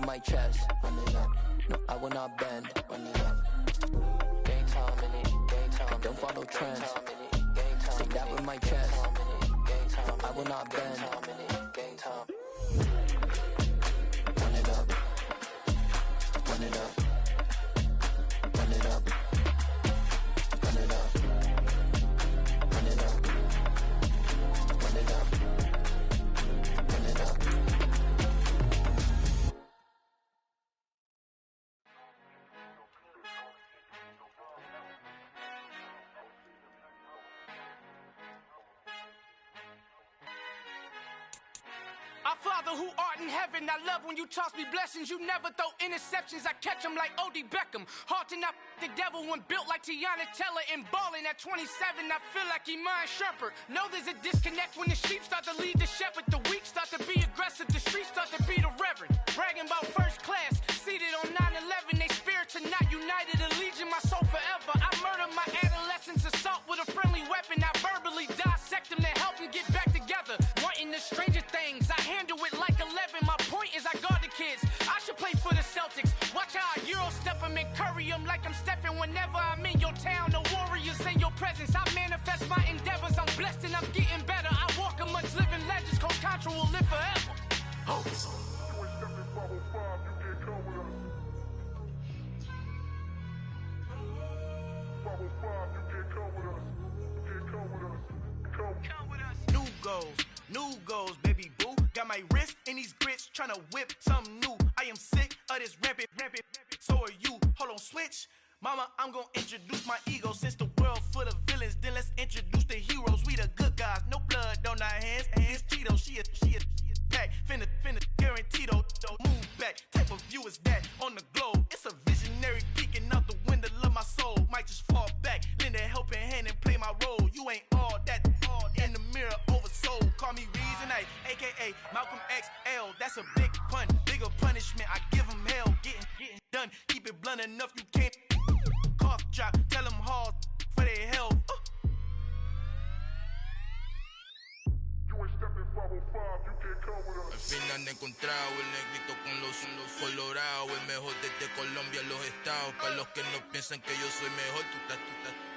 my chest. Run it up. No, I will not bend. Run it up. Game time in it. Game time. I don't follow trends. Say that with my chest. No, I will not bend. Game time. Run it up. Run it up. Run it up. Run it up. Run it up. Run it up. Run it up. Our Father who art in heaven, I love when you toss me blessings. You never throw interceptions, I catch them like O.D. Beckham. Hard to not the devil when built like Tiana Teller and balling at 27. I feel like Iman Shumpert. Know there's a disconnect when the sheep start to lead the shepherd. The weak start to be aggressive, the streets start to be the reverend. Bragging about first class, seated on 9/11. They spirits are not united, allegiance my soul forever. I murder my adolescence, assault with a friendly weapon. I verbally dissect them to help them get back together. Wanting the stranger things, I handle it like 11. My point is I guard the kids. I should play for the Celtics. Watch how I Euro step them and curry them like I'm Stephen. Whenever I'm in your town, the Warriors in your presence. I manifest my endeavors. I'm blessed and I'm getting better. I walk amongst living legends. Coach Contra will live forever. Oh. New goals, baby boo. Got my wrist in these grits, tryna whip something new. I am sick of this rampant. So are you. Hold on, switch. Mama, I'm gonna introduce my ego. Since the world full of villains, then let's introduce the heroes. We the good guys, no blood on our hands. It's Tito, she a pack. Finna, guaranteed, move back. Type of view is that on the globe. It's a visionary peeking out the window of my soul. Might just fall back, lend a helping hand and play my role. You ain't all that in the mirror oversold. Call me Reasonite, aka Malcolm XL. That's a big pun, bigger punishment. I give him hell, getting done. Keep it blunt enough, you can't cough drop. Tell them hard for their health. Al fin han encontrado el negrito con los colorados, el mejor desde Colombia, los estados. Para los que no piensan que yo soy mejor,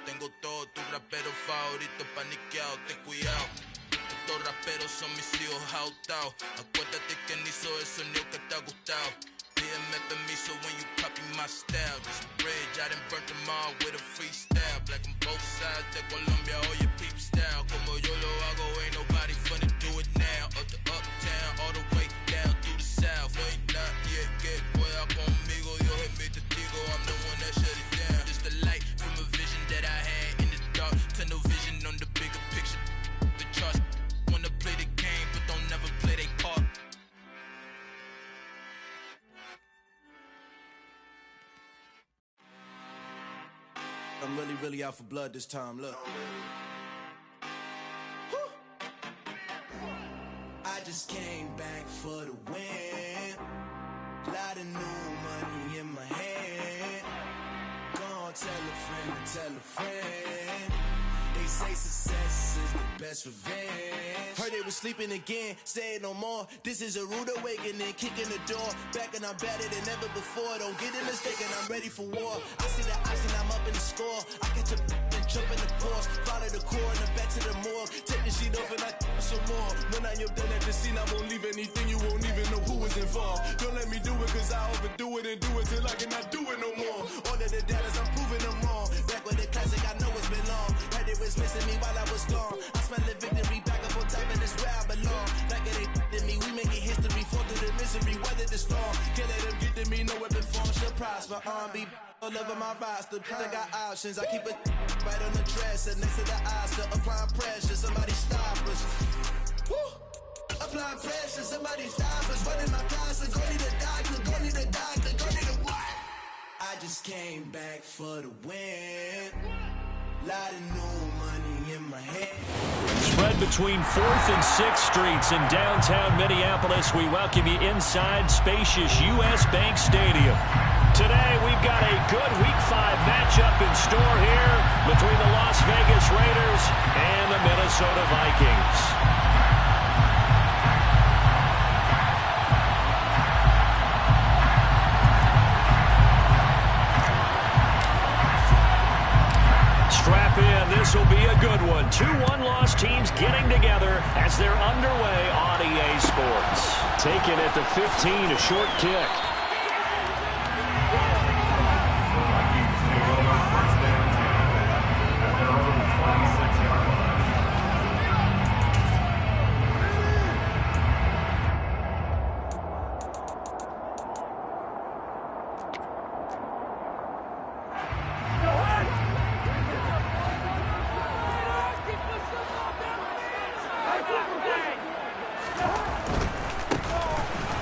tengo todos tus raperos favoritos paniqueados, ten cuidado. Estos raperos son mis hijos jautados. Acuérdate que ni hizo el sonido que te ha gustado. Pídeme permiso when you copy my style. This bridge, I done burnt them all with a freestyle. Black on both sides de Colombia, oye peep style. Como yo lo hago, ain't nobody funny do it now. Up to uptown, all the way down through the south. No hay nadie que pueda conmigo, Dios es mi testigo. I'm the one that shut it down. Just the light from a vision that I had in the dark. Tunnel vision on the bigger picture. The charts wanna play the game, but don't never play their part. I'm really out for blood this time, look. I just came back for the win. Lot of new money in my hand. Go on, tell a friend to tell a friend. They say success is the best revenge. Heard they was sleeping again, say it no more. This is a rude awakening, kicking the door. Back and I'm better than ever before. Don't get it mistaken, I'm ready for war. I see the ice and I'm up in the score. I catch a and jump in the Porsche. Follow the core and back to the morgue. Take the sheet off and I some more. When I am done at the scene, I won't leave anything. You won't even know who is involved. Don't let me do it cause I overdo it and do it till I cannot do it no more. All of the doubters, I'm proving them wrong. Back with the classic, I know it's been long. Heard it was missing me while I was gone. I smell the victory back up on top and it's where I belong. Like it ain't to me, we making history. Fall through the misery, weather the storm. Can't let them get to me, no weapon form should prosper. R&B all over my roster. I got options, I keep it right on the dresser. Next to the Oscar, applying pressure. Somebody stop us. Woo! Applying pressure, somebody stop us. Running my closet, go need a doctor, go need a doctor, go need a what? I just came back for the win. Lot of new money in my head. Spread between 4th and 6th Streets in downtown Minneapolis. We welcome you inside spacious U.S. Bank Stadium. Today, we've got a good Week 5 matchup in store here between the Las Vegas Raiders and the Minnesota Vikings. This will be a good one. 2 one-loss teams getting together as they're underway on EA Sports. Taken at the 15, a short kick.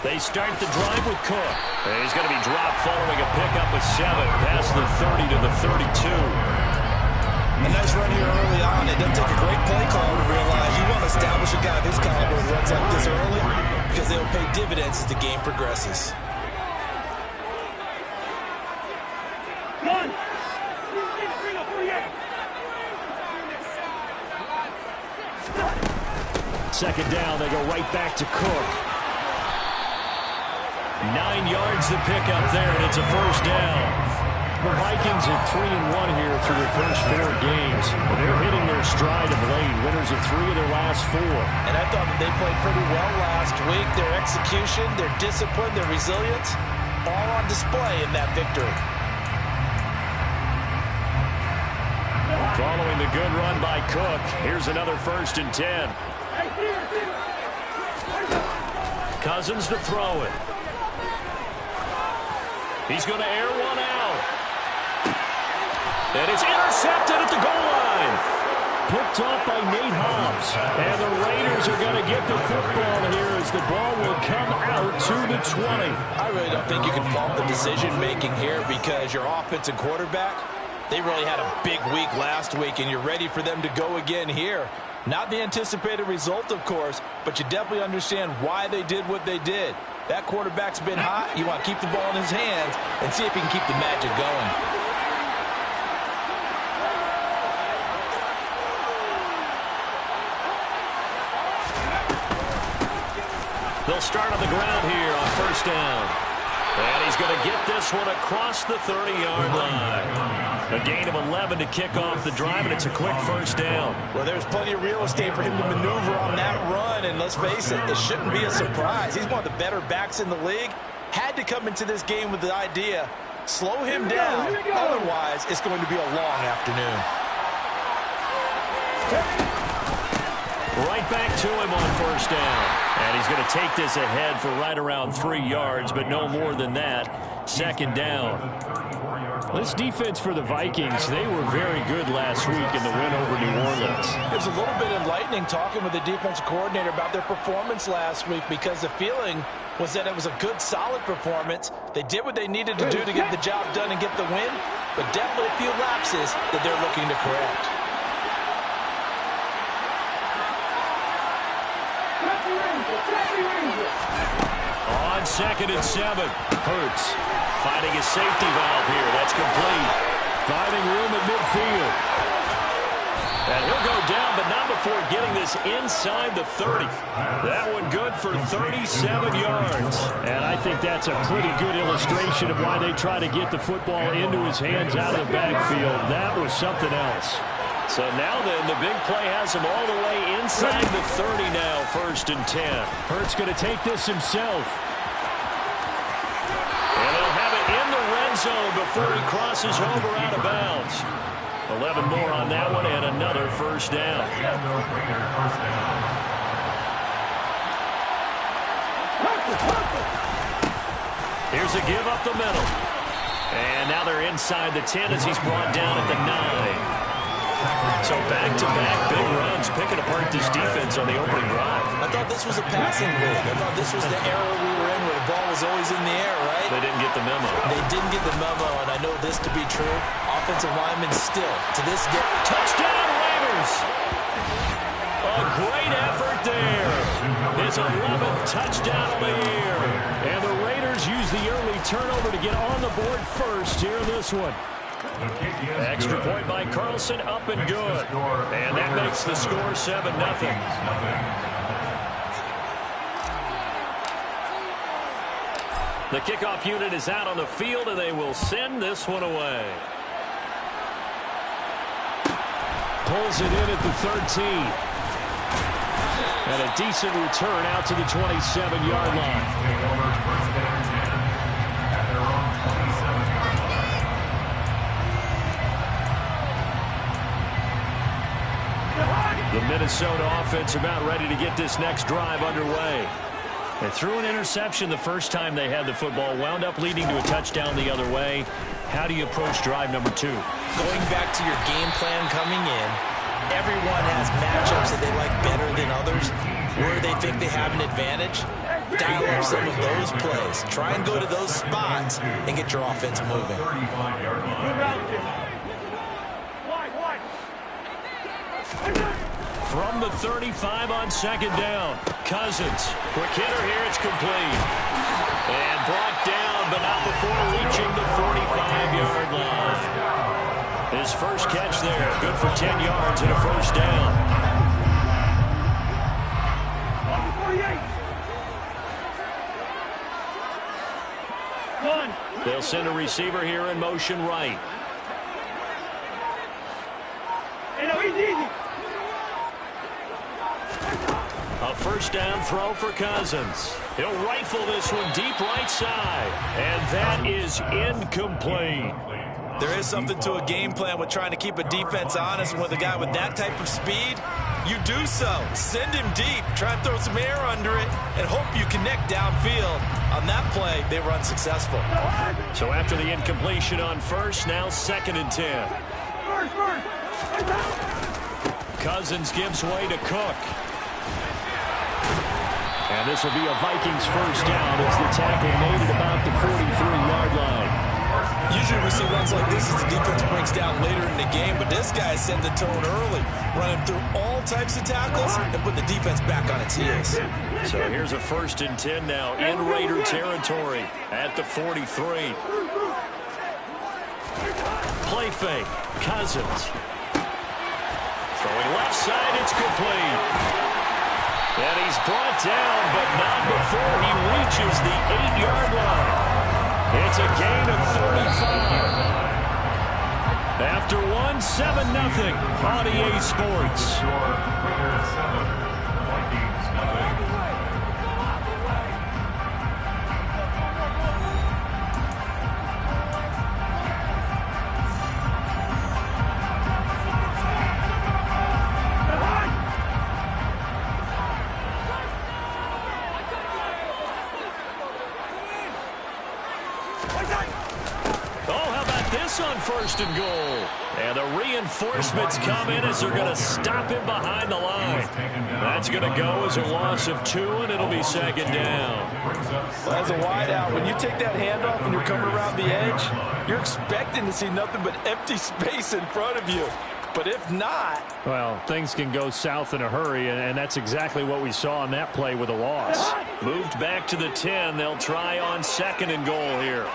They start the drive with Cook. He's going to be dropped following a pickup with 7 past the 30 to the 32. A nice run here early on. It doesn't take a great play call to realize you want to establish a guy of his caliber who runs like this early because they'll pay dividends as the game progresses. Second down, they go right back to Cook. 9 yards to pick up there, and it's a first down. The Vikings are 3-1 here through their first 4 games. They're hitting their stride of late, winners of 3 of their last 4. And I thought that they played pretty well last week. Their execution, their discipline, their resilience, all on display in that victory. Following the good run by Cook, here's another 1st and 10. Cousins to throw it. He's going to air one out. And it's intercepted at the goal line. Picked off by Nate Hobbs. And the Raiders are going to get the football here as the ball will come out to the 20. I really don't think you can fault the decision-making here because your offense and quarterback, they really had a big week last week, and you're ready for them to go again here. Not the anticipated result, of course, but you definitely understand why they did what they did. That quarterback's been hot. You want to keep the ball in his hands and see if he can keep the magic going. They'll start on the ground here on 1st down. And he's going to get this one across the 30-yard line. A gain of 11 to kick off the drive, and it's a quick 1st down. Well, there's plenty of real estate for him to maneuver on that run, and let's face it shouldn't be a surprise. He's one of the better backs in the league. Had to come into this game with the idea, slow him down, otherwise it's going to be a long afternoon. Right back to him on 1st down. And he's going to take this ahead for right around 3 yards, but no more than that. 2nd down. This defense for the Vikings, they were very good last week in the win over New Orleans. It was a little bit enlightening talking with the defensive coordinator about their performance last week because the feeling was that it was a good, solid performance. They did what they needed to do to get the job done and get the win, but definitely a few lapses that they're looking to correct. On 2nd and 7, Hurts finding his safety valve here. That's complete. Finding room at midfield. And he'll go down, but not before getting this inside the 30. That one good for 37 yards. And I think that's a pretty good illustration of why they try to get the football into his hands out of the backfield. That was something else. So now then, the big play has him all the way inside the 30 now, 1st and 10. Hurts going to take this himself. And he'll have it in the red zone before he crosses over out of bounds. 11 more on that one and another 1st down. Here's a give up the middle. And now they're inside the 10 as he's brought down at the 9. So back-to-back big runs, picking apart this defense on the opening drive. I thought this was a passing league. I thought this was the era we were in where the ball was always in the air, right? They didn't get the memo. They didn't get the memo, and I know this to be true. Offensive linemen still, to this day. Touchdown, Raiders! A great effort there. His 11th touchdown of the year. And the Raiders use the early turnover to get on the board first here in this one. Extra point by Carlson, up and good. And that makes the score 7-0. The kickoff unit is out on the field, and they will send this one away. pulls it in at the 13. And a decent return out to the 27-yard line. The Minnesota offense about ready to get this next drive underway. They threw an interception the first time they had the football, wound up leading to a touchdown the other way. How do you approach drive number 2? Going back to your game plan coming in, everyone has matchups that they like better than others. Where they think they have an advantage, dial up some of those plays. Try and go to those spots and get your offense moving. From the 35 on second down. Cousins. Quick hitter here. It's complete. And brought down, but not before reaching the 45-yard line. His first catch there. Good for 10 yards and a first down. They'll send a receiver here in motion right. A first down throw for Cousins. He'll rifle this one deep right side. And that is incomplete. There is something to a game plan with trying to keep a defense honest. And with a guy with that type of speed, you do so. Send him deep. Try and throw some air under it and hope you connect downfield. On that play, they were unsuccessful. So after the incompletion on first, now 2nd and 10. Cousins gives way to Cook. And this will be a Vikings first down as the tackle made at about the 43-yard line. Usually we see runs like this as the defense breaks down later in the game, but this guy set the tone early, running through all types of tackles and put the defense back on its heels. So here's a 1st and 10 now in Raider territory at the 43. Play fake. Cousins. Throwing left side, it's complete. And he's brought down, but not before he reaches the 8-yard line. It's a gain of 35. After 7-0 on EA Sports. On 1st and goal. And the reinforcements come in as they're going to stop him behind the line. That's going to go as a loss of 2, and it'll be 2nd down. Well, as a wideout, when you take that handoff and you're coming around the edge, you're expecting to see nothing but empty space in front of you. But if not... Well, things can go south in a hurry, and that's exactly what we saw on that play with a loss. Moved back to the 10. They'll try on 2nd and goal here.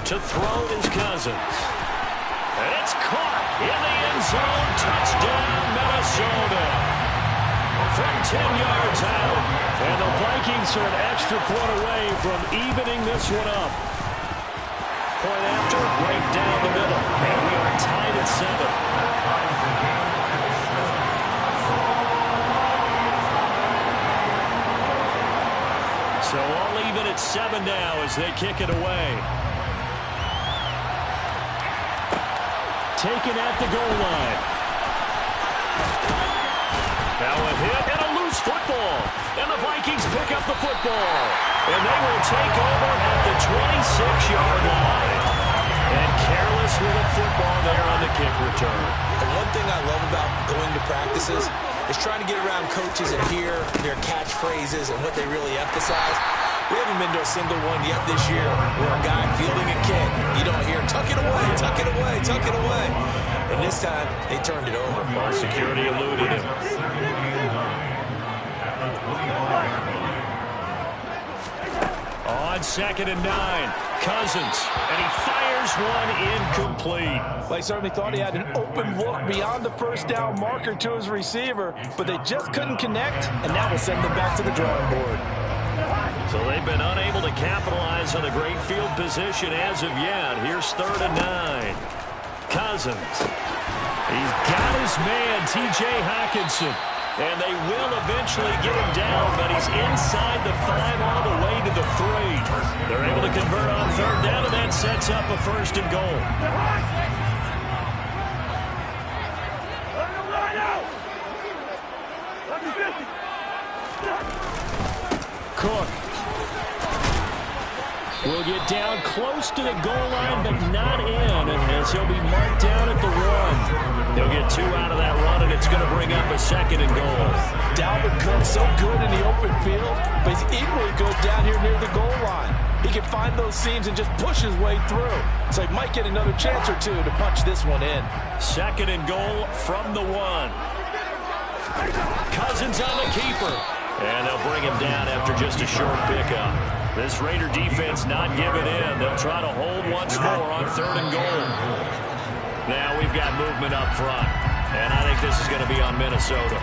To throw is Cousins. And it's caught in the end zone. Touchdown, Minnesota. From 10 yards out. And the Vikings are an extra point away from evening this one up. Point after, right down the middle. And we are tied at 7. So all even at 7 now as they kick it away. Taken at the goal line. Now a hit and a loose football. And the Vikings pick up the football. And they will take over at the 26-yard line. And careless with a football there on the kick return. The one thing I love about going to practices is trying to get around coaches and hear their catchphrases and what they really emphasize. We haven't been to a single one yet this year where a guy fielding a kick, you don't hear, tuck it away, tuck it away, tuck it away. And this time, they turned it over. Ball security eluded him. On 2nd and 9, Cousins, and he fires one incomplete. They certainly thought he had an open look beyond the first down marker to his receiver, but they just couldn't connect, and that will send them back to the drawing board. So they've been unable to capitalize on a great field position as of yet. Here's 3rd and 9. Cousins. He's got his man, T.J. Hockenson. And they will eventually get him down, but he's inside the 5 all the way to the 3. They're able to convert on 3rd down, and that sets up a 1st and goal. Cook will get down close to the goal line, but not in, as he'll be marked down at the 1. He'll get 2 out of that run, and it's going to bring up a 2nd and goal. Dalvin Cook, so good in the open field, but he's equally good down here near the goal line. He can find those seams and just push his way through. So he might get another chance or 2 to punch this one in. 2nd and goal from the 1. Cousins on the keeper. And they'll bring him down after just a short pickup. This Raider defense not giving in. They'll try to hold once more on 3rd and goal. Now we've got movement up front. And I think this is going to be on Minnesota.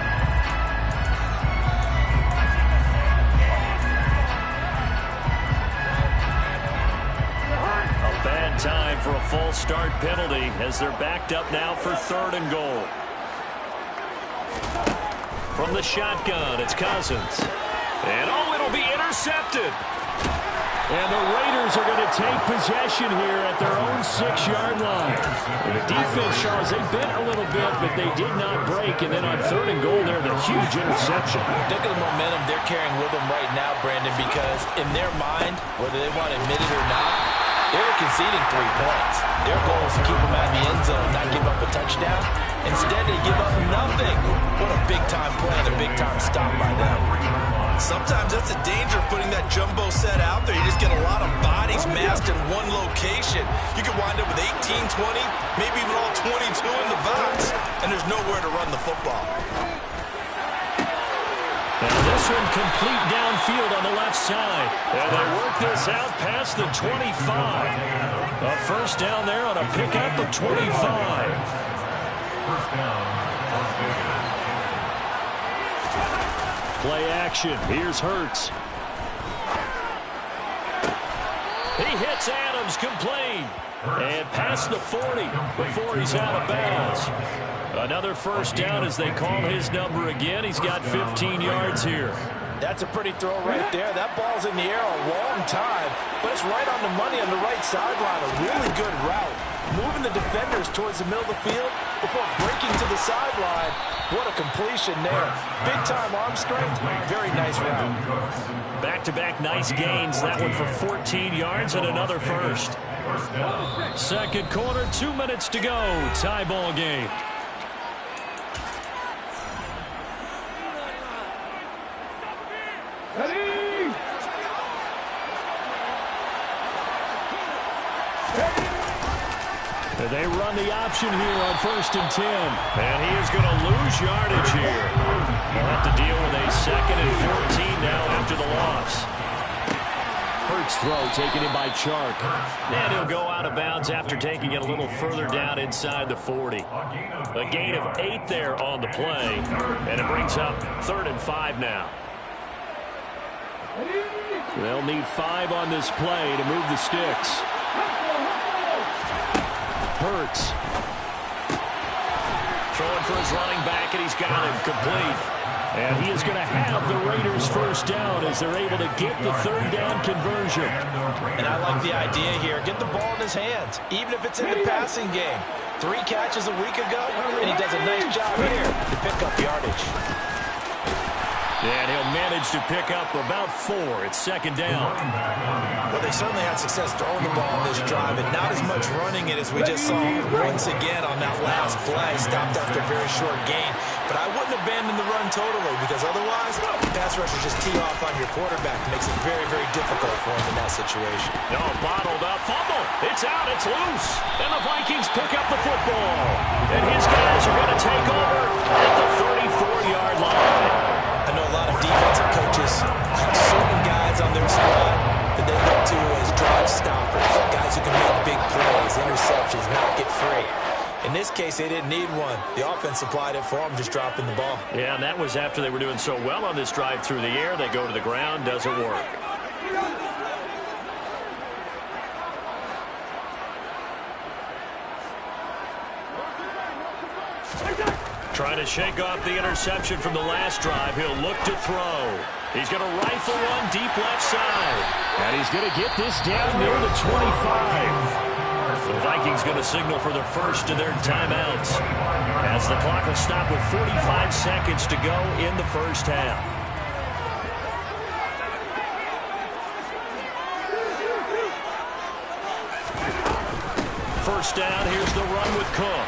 A bad time for a false start penalty as they're backed up now for 3rd and goal. From the shotgun, it's Cousins. And, it'll be intercepted. And the Raiders are going to take possession here at their own 6-yard line. And the defense, Charles, they bent a little bit, but they did not break. And then on 3rd and goal, they're the huge interception. Look at the momentum they're carrying with them right now, Brandon, because in their mind, whether they want to admit it or not, they're conceding 3 points. Their goal is to keep them out of the end zone, not give up a touchdown. Instead, they give up nothing. What a big-time play and a big-time stop by them. Sometimes that's the danger of putting that jumbo set out there. You just get a lot of bodies massed in one location. You could wind up with 18, 20, maybe even all 22 in the box, and there's nowhere to run the football. And this one complete downfield on the left side. And they work this out past the 25. A 1st down there on a pickup of 25. Play action. Here's Hurts. He hits Adams complete. And past the 40 before he's out of bounds. Another 1st down as they call his number again. He's got 15 yards here. That's a pretty throw right there. That ball's in the air a long time, but it's right on the money on the right sideline. A really good route. Moving the defenders towards the middle of the field before breaking to the sideline. What a completion there. Big-time arm strength. Very nice route. Back-to-back nice gains. That one for 14 yards and another 1st. 2nd quarter, 2 minutes to go. Tie ball game. They run the option here on 1st and 10. And he is going to lose yardage here. They'll have to deal with a 2nd and 14 now after the loss. Hurts throw taken in by Chark. And he'll go out of bounds after taking it a little further down inside the 40. A gain of 8 there on the play. And it brings up 3rd and 5 now. They'll need 5 on this play to move the sticks. Hurts. Throwing for his running back, and he's got him complete. And he is going to have the Raiders 1st down as they're able to get the 3rd down conversion. And I like the idea here. Get the ball in his hands, even if it's in the passing game. 3 catches a week ago, and he does a nice job here to pick up yardage. And he'll manage to pick up about 4. It's 2nd down. Well, they certainly had success throwing the ball on this drive, and not as much running it as we just saw once again on that last play. Stopped after a very short gain. But I wouldn't abandon the run totally, because otherwise, pass rushers just tee off on your quarterback. It makes it very, very difficult for him in that situation. No, bottled up. Fumble. It's out. It's loose. And the Vikings pick up the football. And his guys are going to take over at the 34-yard line. I know a lot of defensive coaches have certain guys on their squad that they look to as drive stoppers, guys who can make big plays, interceptions, not get free. In this case, they didn't need one. The offense supplied it for them, just dropping the ball. Yeah, and that was after they were doing so well on this drive through the air. They go to the ground, doesn't work. Trying to shake off the interception from the last drive. He'll look to throw. He's going to rifle one deep left side. And he's going to get this down near the 25. The Vikings going to signal for the first of their timeouts, as the clock will stop with 45 seconds to go in the first half. First down, here's the run with Cook.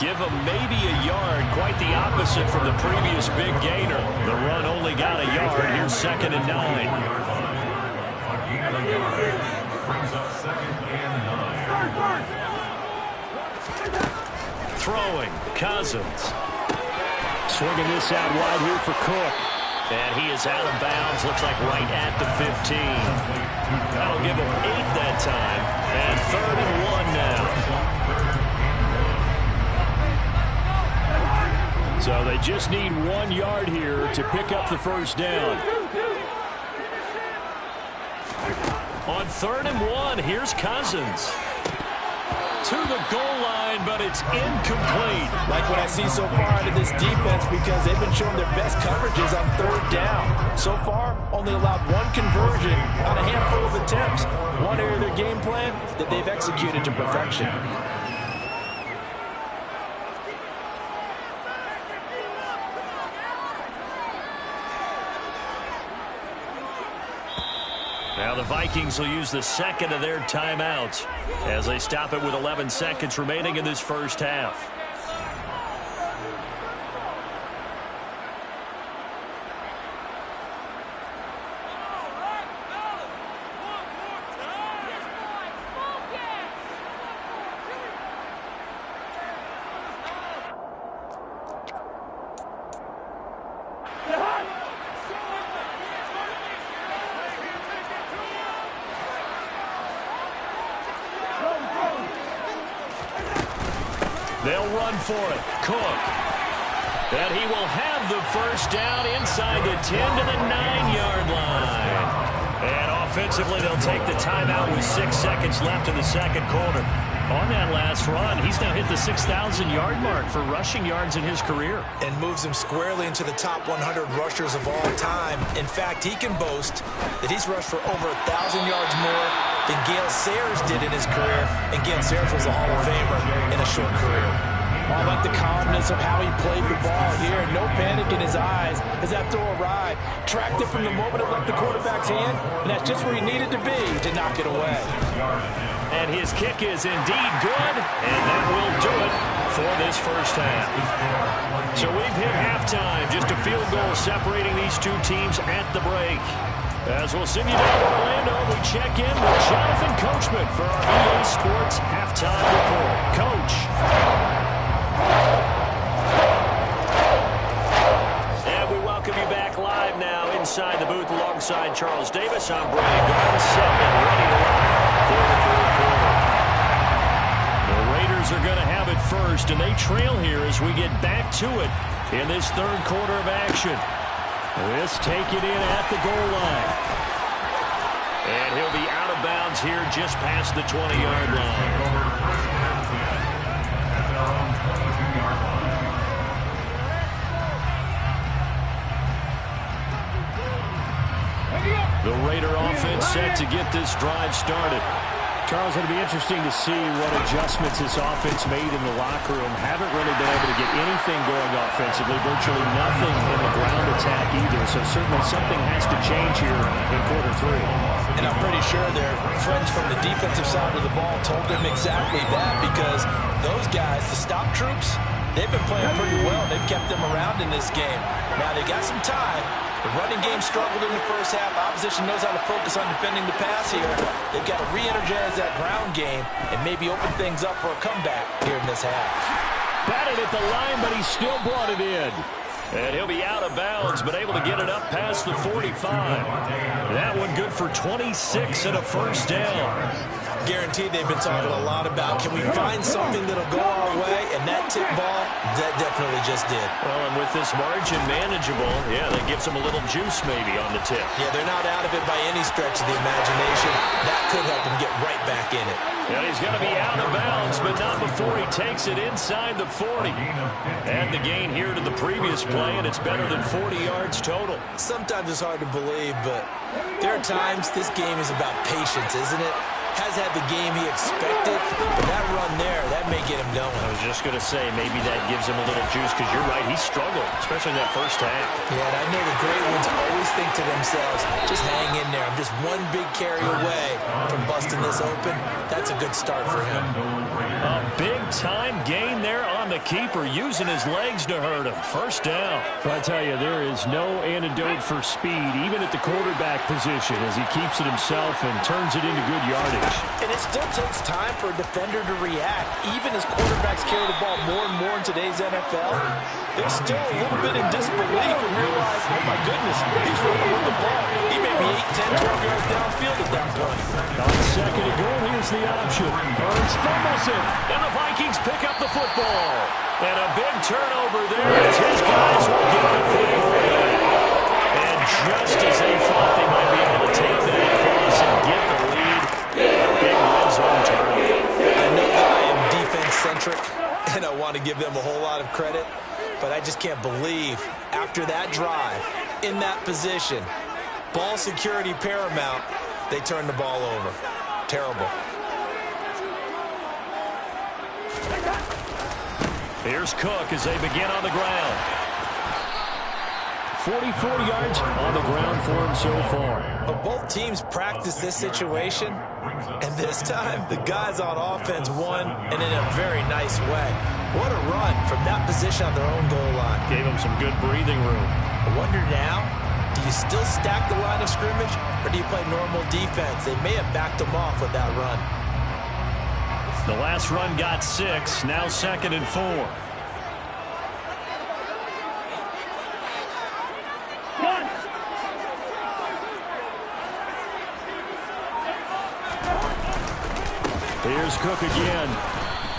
Give him maybe a yard, quite the opposite from the previous big gainer. The run only got a yard. Here's 2nd and 9. Throwing, Cousins. Swinging this out wide here for Cook. And he is out of bounds, looks like right at the 15. That'll give him 8 that time. And 3rd and 1 now. So they just need 1 yard here to pick up the first down. On 3rd and 1, here's Cousins. To the goal line, but it's incomplete. Like what I see so far out of this defense, because they've been showing their best coverages on 3rd down. So far, only allowed 1 conversion on a handful of attempts. One area of their game plan that they've executed to perfection. Now the Vikings will use the 2nd of their timeouts as they stop it with 11 seconds remaining in this first half. They'll run for it. Cook. And he will have the first down inside the 10 to the 9-yard line. And offensively, they'll take the timeout with 6 seconds left in the second quarter. On that last run, he's now hit the 6,000-yard mark for rushing yards in his career. And moves him squarely into the top 100 rushers of all time. In fact, he can boast that he's rushed for over 1,000 yards more than Gale Sayers did in his career. And Gale Sayers was a Hall of Famer in a short career. I like the calmness of how he played the ball here. No panic in his eyes as that throw arrived. Tracked it from the moment it left the quarterback's hand, and that's just where he needed to be to knock it away. And his kick is indeed good, and that will do it for this first half. So we've hit halftime, just a field goal separating these two teams at the break. As we'll send you down to Orlando, we check in with Jonathan Coachman for our EA Sports Halftime Report. Coach. And we welcome you back live now inside the booth alongside Charles Davis. I'm Brian Garden, set and ready to rock for the third quarter. The Raiders are going to have it first, and they trail here as we get back to it in this third quarter of action. This take it in at the goal line. And he'll be out of bounds here just past the 20-yard line. The Raider offense set to get this drive started. Charles, it'll be interesting to see what adjustments this offense made in the locker room. Haven't really been able to get anything going offensively, virtually nothing in the ground attack either. So certainly something has to change here in quarter three. And I'm pretty sure their friends from the defensive side of the ball told them exactly that, because those guys, the stop troops, they've been playing pretty well. They've kept them around in this game. Now they got some time. The running game struggled in the first half. Opposition knows how to focus on defending the pass here. They've got to re-energize that ground game and maybe open things up for a comeback here in this half. Batted at the line, but he still brought it in. And he'll be out of bounds, but able to get it up past the 45. That one good for 26 and a first down. Guaranteed they've been talking a lot about, can we find something that'll go our way? And that tip ball, that definitely just did. Well, and with this margin manageable, yeah, that gives them a little juice maybe on the tip. Yeah, they're not out of it by any stretch of the imagination. That could help them get right back in it. And he's going to be out of bounds, but not before he takes it inside the 40. And the gain here to the previous play, and it's better than 40 yards total. Sometimes it's hard to believe, but there are times this game is about patience, isn't it? Has had the game he expected, but that run there, that may get him going. I was just going to say, maybe that gives him a little juice, because you're right, he struggled, especially in that first half. Yeah, and I know the great ones always think to themselves, just hang in there. I'm just one big carry away from busting this open. That's a good start for him. A big-time gain there on the keeper, using his legs to hurt him. First down. But I tell you, there is no antidote for speed, even at the quarterback position, as he keeps it himself and turns it into good yardage. And it still takes time for a defender to react. Even as quarterbacks carry the ball more and more in today's NFL, they're still a little bit in disbelief and realize, oh my goodness, he's running with the ball. He may be 8, 10, 12 yards downfield at that point. On second and goal, here's the option. Burns fumbles it, and the Vikings pick up the football. And a big turnover there as his guys will get the football back. And just as they thought they might be able to take that across and get the lead, a big red zone turnover. I know that I am defense-centric, and I want to give them a whole lot of credit, but I just can't believe after that drive, in that position, ball security paramount, they turn the ball over. Terrible. Here's Cook as they begin on the ground. 44 yards on the ground for him so far. But both teams practice this situation, and this time the guys on offense won, and in a very nice way. What a run from that position on their own goal line. Gave them some good breathing room. I wonder now, do you still stack the line of scrimmage, or do you play normal defense? They may have backed them off with that run. The last run got 6, now 2nd and 4. Here's Cook again.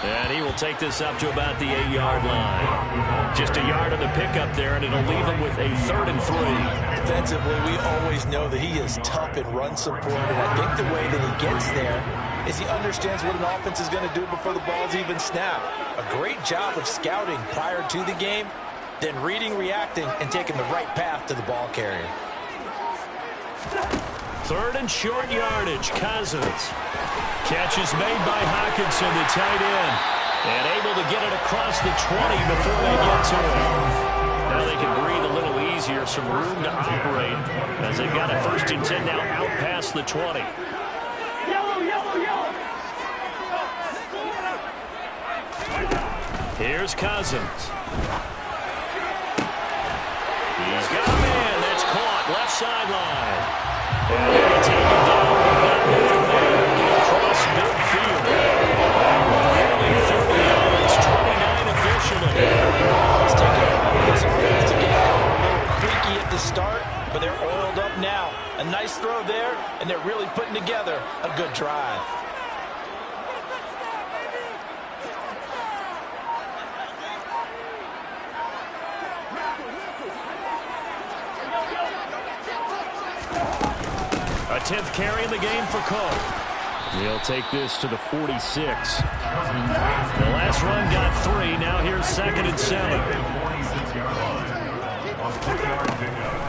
And he will take this up to about the 8-yard line. Just a yard on the pickup there, and it'll leave him with a 3rd and 3. Defensively, we always know that he is tough in run support, and I think the way that he gets there is he understands what an offense is going to do before the ball's even snapped. A great job of scouting prior to the game, then reading, reacting, and taking the right path to the ball carrier. 3rd and short yardage, Cousins. Catch is made by Hockenson, the tight end, and able to get it across the 20 before they get to it. Now they can breathe a little easier, some room to operate, as they've got a 1st and 10 now out past the 20. Here's Cousins. He's got a man that's caught left sideline. And they take it down from there. Get across midfield. Nearly 30 yards, 29 officially. It's taking this offense to get a little creaky at the start, but they're oiled up now. A nice throw there, and they're really putting together a good drive. A 10th carry in the game for Cook. He'll take this to the 46. The last run got 3. Now here's 2nd and 7.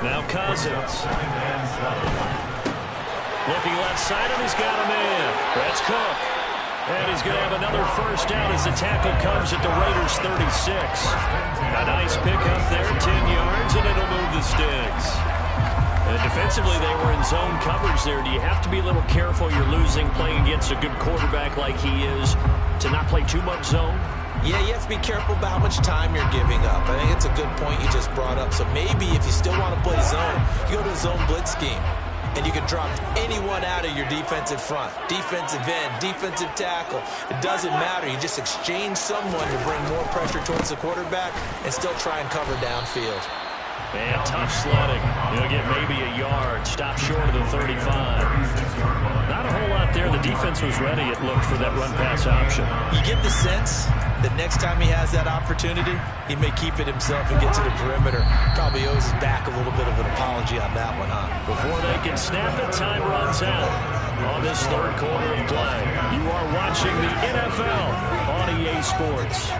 Now Cousins. Looking left side, and he's got a man. That's Cook. And he's going to have another 1st down as the tackle comes at the Raiders' 36. A nice pickup there, 10 yards, and it'll move the sticks. Defensively, they were in zone coverage there. Do you have to be a little careful? You're losing, playing against a good quarterback like he is, to not play too much zone? Yeah, you have to be careful about how much time you're giving up. I think it's a good point you just brought up. So maybe if you still want to play zone, you go to a zone blitz scheme, and you can drop anyone out of your defensive front. Defensive end, defensive tackle. It doesn't matter. You just exchange someone to bring more pressure towards the quarterback and still try and cover downfield. And tough sledding. He'll get maybe a yard. Stop short of the 35. Not a whole lot there. The defense was ready, it looked, for that run-pass option. You get the sense that next time he has that opportunity, he may keep it himself and get to the perimeter. Probably owes his back a little bit of an apology on that one, huh? Before they can snap it, time runs out on this third quarter of play. You are watching the NFL on EA Sports.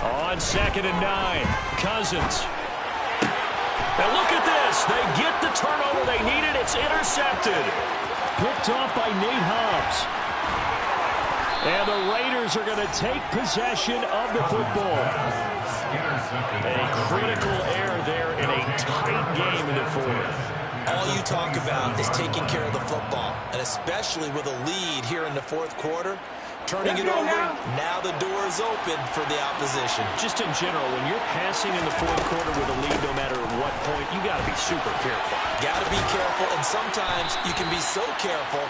On 2nd and 9, Cousins. Now look at this. They get the turnover they needed. It's intercepted. Picked off by Nate Hobbs. And the Raiders are going to take possession of the football. A critical error there in a tight game in the fourth. All you talk about is taking care of the football, and especially with a lead here in the fourth quarter. Turning it over, now the door is open for the opposition. Just in general, when you're passing in the fourth quarter with a lead, no matter what point, you got to be super careful. Got to be careful, and sometimes you can be so careful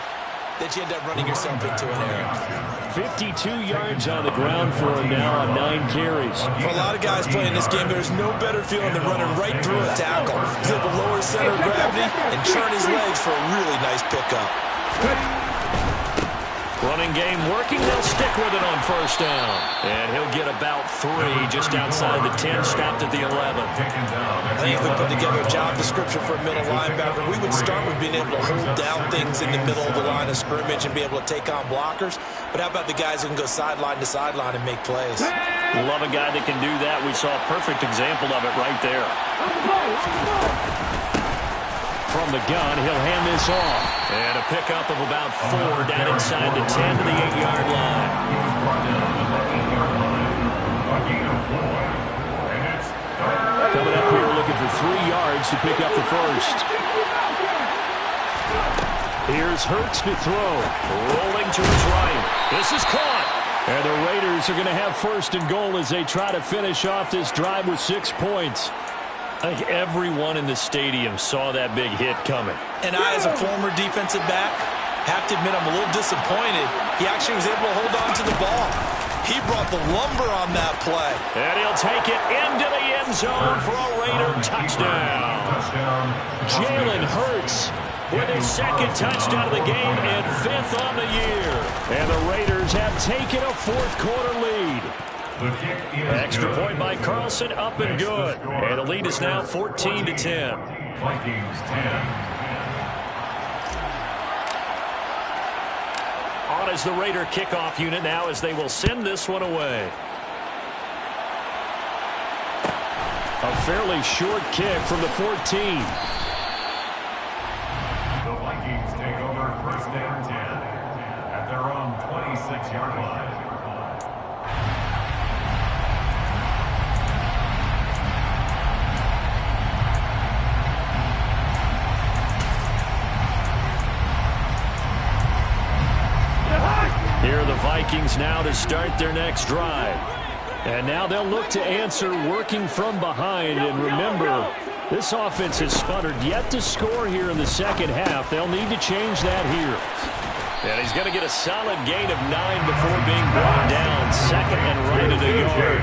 that you end up running yourself into an error. 52 yards on the ground for him now on 9 carries. For a lot of guys playing this game, there's no better feeling than running right through a tackle. He's able to lower his center of gravity and turn his legs for a really nice pickup. Running game working. They'll stick with it on first down. And he'll get about 3 just outside the 10, stopped at the 11. I think if we put together a job description for a middle linebacker, we would start with being able to hold down things in the middle of the line of scrimmage and be able to take on blockers. But how about the guys who can go sideline to sideline and make plays? Love a guy that can do that. We saw a perfect example of it right there. From the gun, he'll hand this off. And a pickup of about 4 down inside the 10 to the 8-yard line. Coming up here looking for 3 yards to pick up the first. Here's Hurts to throw. Rolling to his right. This is caught. And the Raiders are going to have first and goal as they try to finish off this drive with 6 points. I think everyone in the stadium saw that big hit coming. And I, as a former defensive back, have to admit I'm a little disappointed. He actually was able to hold on to the ball. He brought the lumber on that play. And he'll take it into the end zone for a Raider touchdown. Jalen Hurts with his 2nd touchdown of the game and 5th on the year. And the Raiders have taken a fourth quarter lead. Extra point by Carlson, up and good. And the lead is now 14-10. Vikings 10. On is the Raider kickoff unit now as they will send this one away. A fairly short kick from the 14. The Vikings take over first down 10 at their own 26-yard line. Here are the Vikings now to start their next drive. And now they'll look to answer working from behind. And remember, this offense has sputtered yet to score here in the second half. They'll need to change that here. And he's going to get a solid gain of 9 before being brought down. 2nd and right at a yard.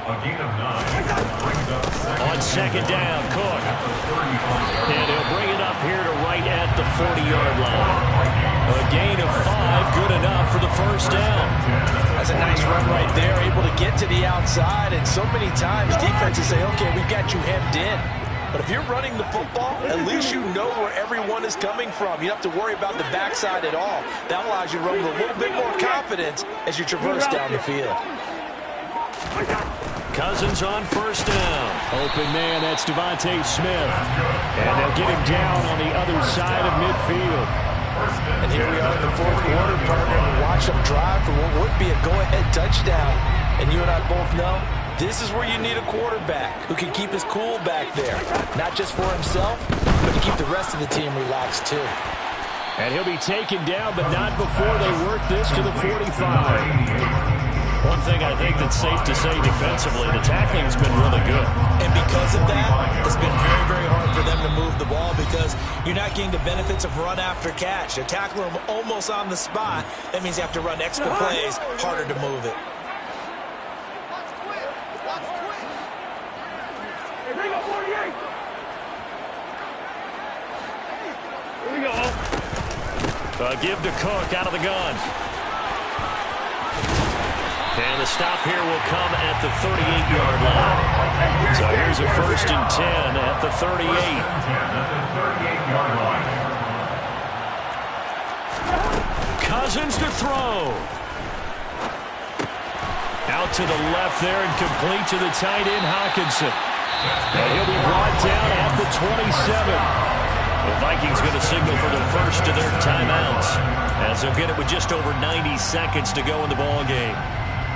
A gain of 9. On 2nd down, Cook. And he'll bring it up here to right at the 40-yard line. A gain of 5, good enough for the first down. That's a nice run right there, able to get to the outside. And so many times defenses say, okay, we've got you hemmed in. But if you're running the football, at least you know where everyone is coming from. You don't have to worry about the backside at all. That allows you to run with a little bit more confidence as you traverse down the field. Cousins on first down. Open man, that's Devontae Smith. And they'll get him down on the other side of midfield. And here we are in the fourth quarter, partner. We watch them drive for what would be a go-ahead touchdown. And you and I both know this is where you need a quarterback who can keep his cool back there. Not just for himself, but to keep the rest of the team relaxed too. And he'll be taken down, but not before they work this to the 45. One thing I think that's safe to say defensively, the tackling's been really good. And because of that, it's been very, very hard for them to move the ball because you're not getting the benefits of run after catch. They're tackling them almost on the spot. That means you have to run extra plays, harder to move it. Give to Cook out of the gun. And the stop here will come at the 38-yard line. So here's a 1st and 10 at the 38. Cousins to throw. Out to the left there and complete to the tight end, Hockenson. And he'll be brought down at the 27. The Vikings going to signal for the first of their timeouts as they'll get it with just over 90 seconds to go in the ball game.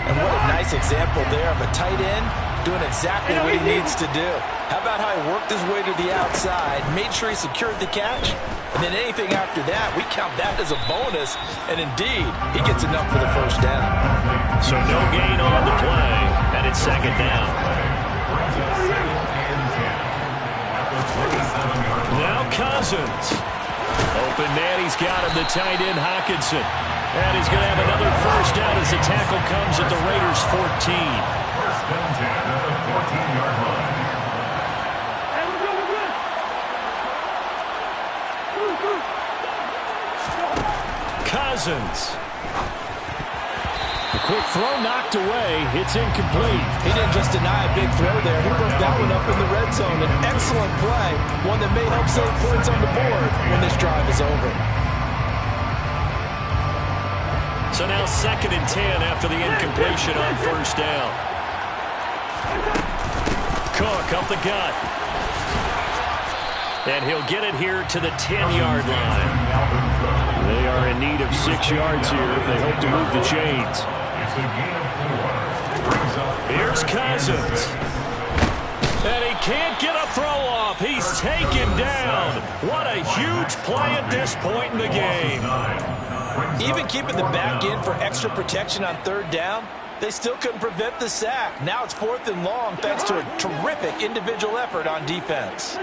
And what a nice example there of a tight end doing exactly what he needs to do. How about how he worked his way to the outside, made sure he secured the catch, and then anything after that, we count that as a bonus. And indeed, he gets enough for the first down. So no gain on the play, and it's 2nd down. Now Cousins. Open man, he's got him, the tight end Hockenson. And he's going to have another first down as the tackle comes at the Raiders' 14. 1st and 10 at the 14-yard line. Cousins. The quick throw knocked away. It's incomplete. He didn't just deny a big throw there. He broke that one up in the red zone. An excellent play, one that may help save points on the board when this drive is over. So now 2nd and 10 after the incompletion on 1st down. Cook up the gut. And he'll get it here to the 10-yard line. They are in need of 6 yards here if they hope to move the chains. Here's Cousins. And he can't get a throw off. He's taken down. What a huge play at this point in the game. Even keeping the back in for extra protection on 3rd down, they still couldn't prevent the sack. Now it's 4th and long thanks to a terrific individual effort on defense.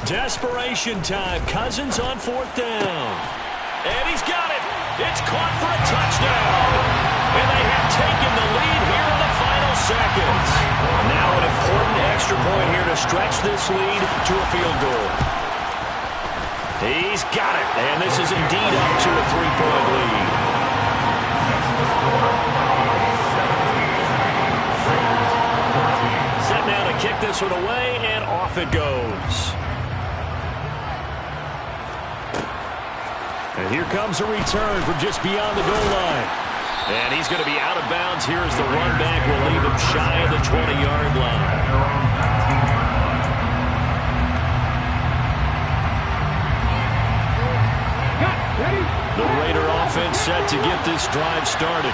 Desperation time. Cousins on 4th down. And he's got it. It's caught for a touchdown. And they have taken the lead here in the final seconds. Now an important extra point here to stretch this lead to a field goal. He's got it. And this is indeed up to a 3-point lead. Set now to kick this one away, and off it goes. And here comes a return from just beyond the goal line. And he's going to be out of bounds here as the run back will leave him shy of the 20-yard line. The Raider offense set to get this drive started.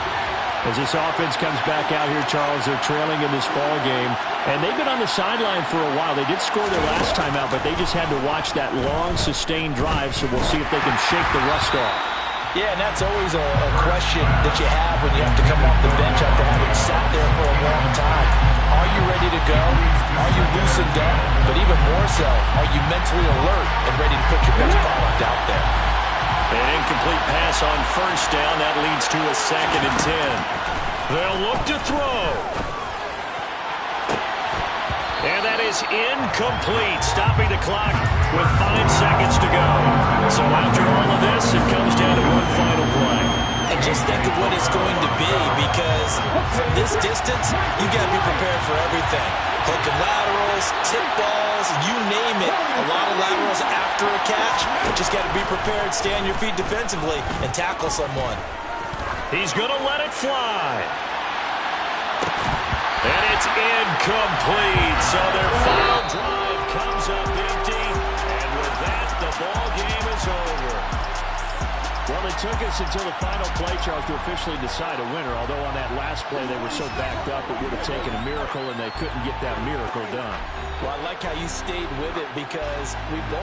As this offense comes back out here, Charles, they're trailing in this ball game. And they've been on the sideline for a while. They did score their last time out, but they just had to watch that long, sustained drive, so we'll see if they can shake the rust off. Yeah, and that's always a question that you have when you have to come off the bench after having sat there for a long time. Are you ready to go? Are you loosened up? But even more so, are you mentally alert and ready to put your best product out there? An incomplete pass on 1st down. That leads to a 2nd and 10. They'll look to throw. And that is incomplete, stopping the clock with 5 seconds to go. So after all of this, it comes down to one final play. And just think of what it's going to be, because from this distance, you've got to be prepared for everything. Hook and laterals, tip balls, you name it. A lot of laterals after a catch. Just got to be prepared, stay on your feet defensively, and tackle someone. He's going to let it fly. And it's incomplete. So their final drive comes up empty. And with that, the ball game is over. Well, it took us until the final play, Charles, to officially decide a winner. Although on that last play they were so backed up, it would have taken a miracle, and they couldn't get that miracle done. Well, I like how you stayed with it, because we both